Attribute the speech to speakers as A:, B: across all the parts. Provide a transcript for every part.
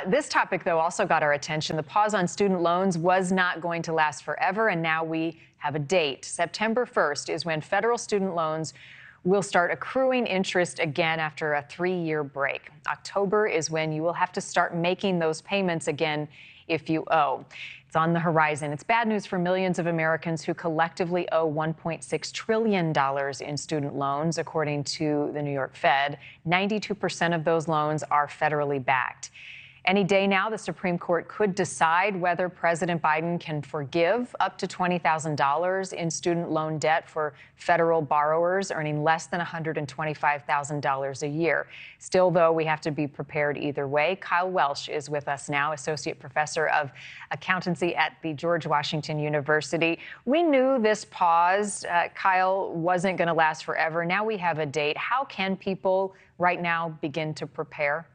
A: This topic, though, also got our attention. The pause on student loans was not going to last forever, and now we have a date. September 1st is when federal student loans will start accruing interest again after a 3-year break. October is when you will have to start making those payments again if you owe. It's on the horizon. It's bad news for millions of Americans who collectively owe $1.6 trillion in student loans, according to the New York Fed. 92% of those loans are federally backed. Any day now, the Supreme Court could decide whether President Biden can forgive up to $20,000 in student loan debt for federal borrowers earning less than $125,000 a year. Still, though, we have to be prepared either way. Kyle Welsh is with us now, Associate Professor of Accountancy at the George Washington University. We knew this pause, Kyle, wasn't going to last forever. Now we have a date. How can people right now begin to prepare?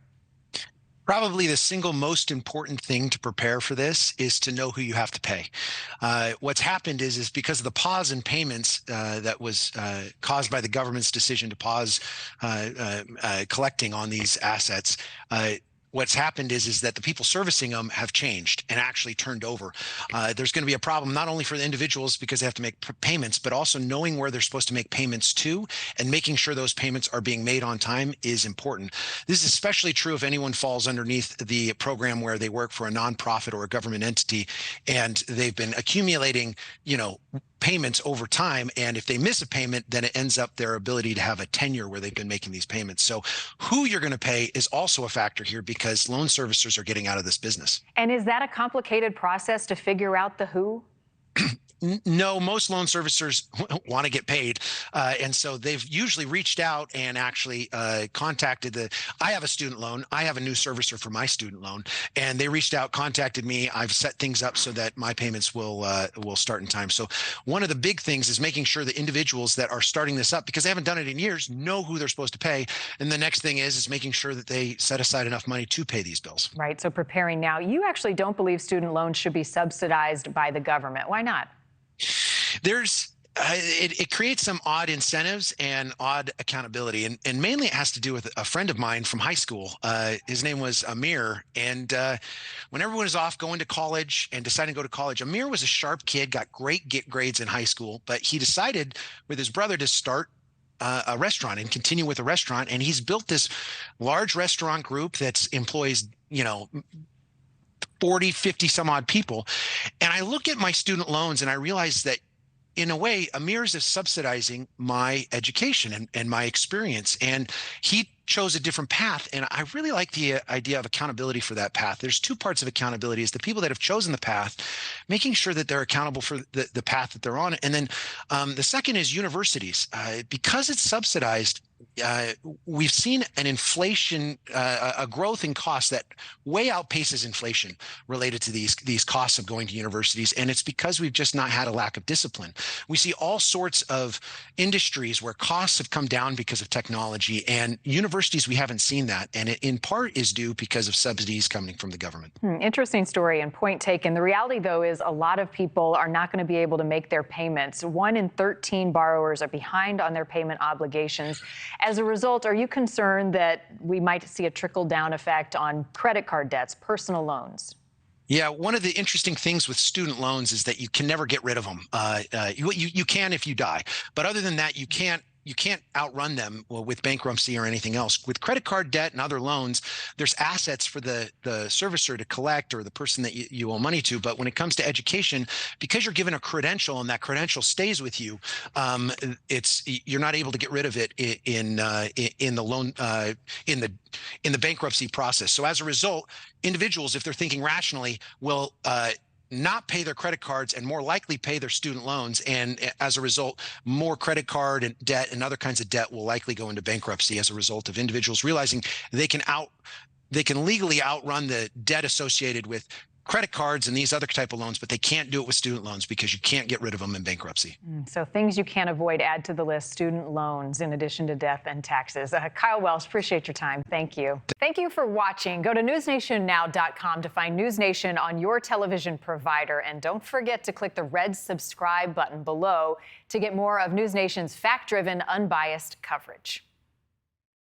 B: Probably the single most important thing to prepare for this is to know who you have to pay. What's happened is because of the pause in payments that was caused by the government's decision to pause collecting on these assets, what's happened is that the people servicing them have changed and actually turned over. There's going to be a problem not only for the individuals because they have to make payments, but also knowing where they're supposed to make payments to and making sure those payments are being made on time is important. This is especially true if anyone falls underneath the program where they work for a nonprofit or a government entity and they've been accumulating, payments over time. And if they miss a payment, then it ends up their ability to have a tenure where they've been making these payments. So who you're going to pay is also a factor here because loan servicers are getting out of this business.
A: And is that a complicated process to figure out the who?
B: No, most loan servicers want to get paid. And so they've usually reached out and actually contacted I have a student loan. I have a new servicer for my student loan. And they reached out, contacted me. I've set things up so that my payments will start in time. So one of the big things is making sure the individuals that are starting this up, because they haven't done it in years, know who they're supposed to pay. And the next thing is making sure that they set aside enough money to pay these bills.
A: Right. So preparing now. You actually don't believe student loans should be subsidized by the government. Why not?
B: It creates some odd incentives and odd accountability. And mainly it has to do with a friend of mine from high school. His name was Amir. And when everyone was off going to college and deciding to go to college, Amir was a sharp kid, got great grades in high school, but he decided with his brother to start a restaurant and continue with a restaurant. And he's built this large restaurant group that employs, 40, 50 some odd people. And I look at my student loans and I realize that in a way, Amir's is subsidizing my education and my experience. And he chose a different path. And I really like the idea of accountability for that path. There's two parts of accountability: is the people that have chosen the path, making sure that they're accountable for the path that they're on. And then the second is universities. Because it's subsidized, we've seen an inflation, a growth in costs that way outpaces inflation related to these costs of going to universities. And it's because we've just not had a lack of discipline. We see all sorts of industries where costs have come down because of technology, and universities, we haven't seen that. And it in part is due because of subsidies coming from the government.
A: Interesting story and point taken. The reality, though, is a lot of people are not going to be able to make their payments. 1 in 13 borrowers are behind on their payment obligations. As a result, are you concerned that we might see a trickle-down effect on credit card debts, personal loans?
B: Yeah, one of the interesting things with student loans is that you can never get rid of them. You can if you die, but other than that, you can't outrun them with bankruptcy or anything else. With credit card debt and other loans, there's assets for the servicer to collect or the person that you owe money to. But when it comes to education, because you're given a credential and that credential stays with you, you're not able to get rid of it in the loan in the bankruptcy process. So as a result, individuals, if they're thinking rationally, will not pay their credit cards and more likely pay their student loans. And as a result, more credit card and debt and other kinds of debt will likely go into bankruptcy as a result of individuals realizing they can legally outrun the debt associated with credit cards and these other type of loans, but they can't do it with student loans because you can't get rid of them in bankruptcy.
A: So things you can't avoid, add to the list: student loans in addition to death and taxes. Kyle Welsh, appreciate your time. Thank you. Thank you for watching. Go to newsnationnow.com to find News Nation on your television provider. And don't forget to click the red subscribe button below to get more of News Nation's fact-driven, unbiased coverage.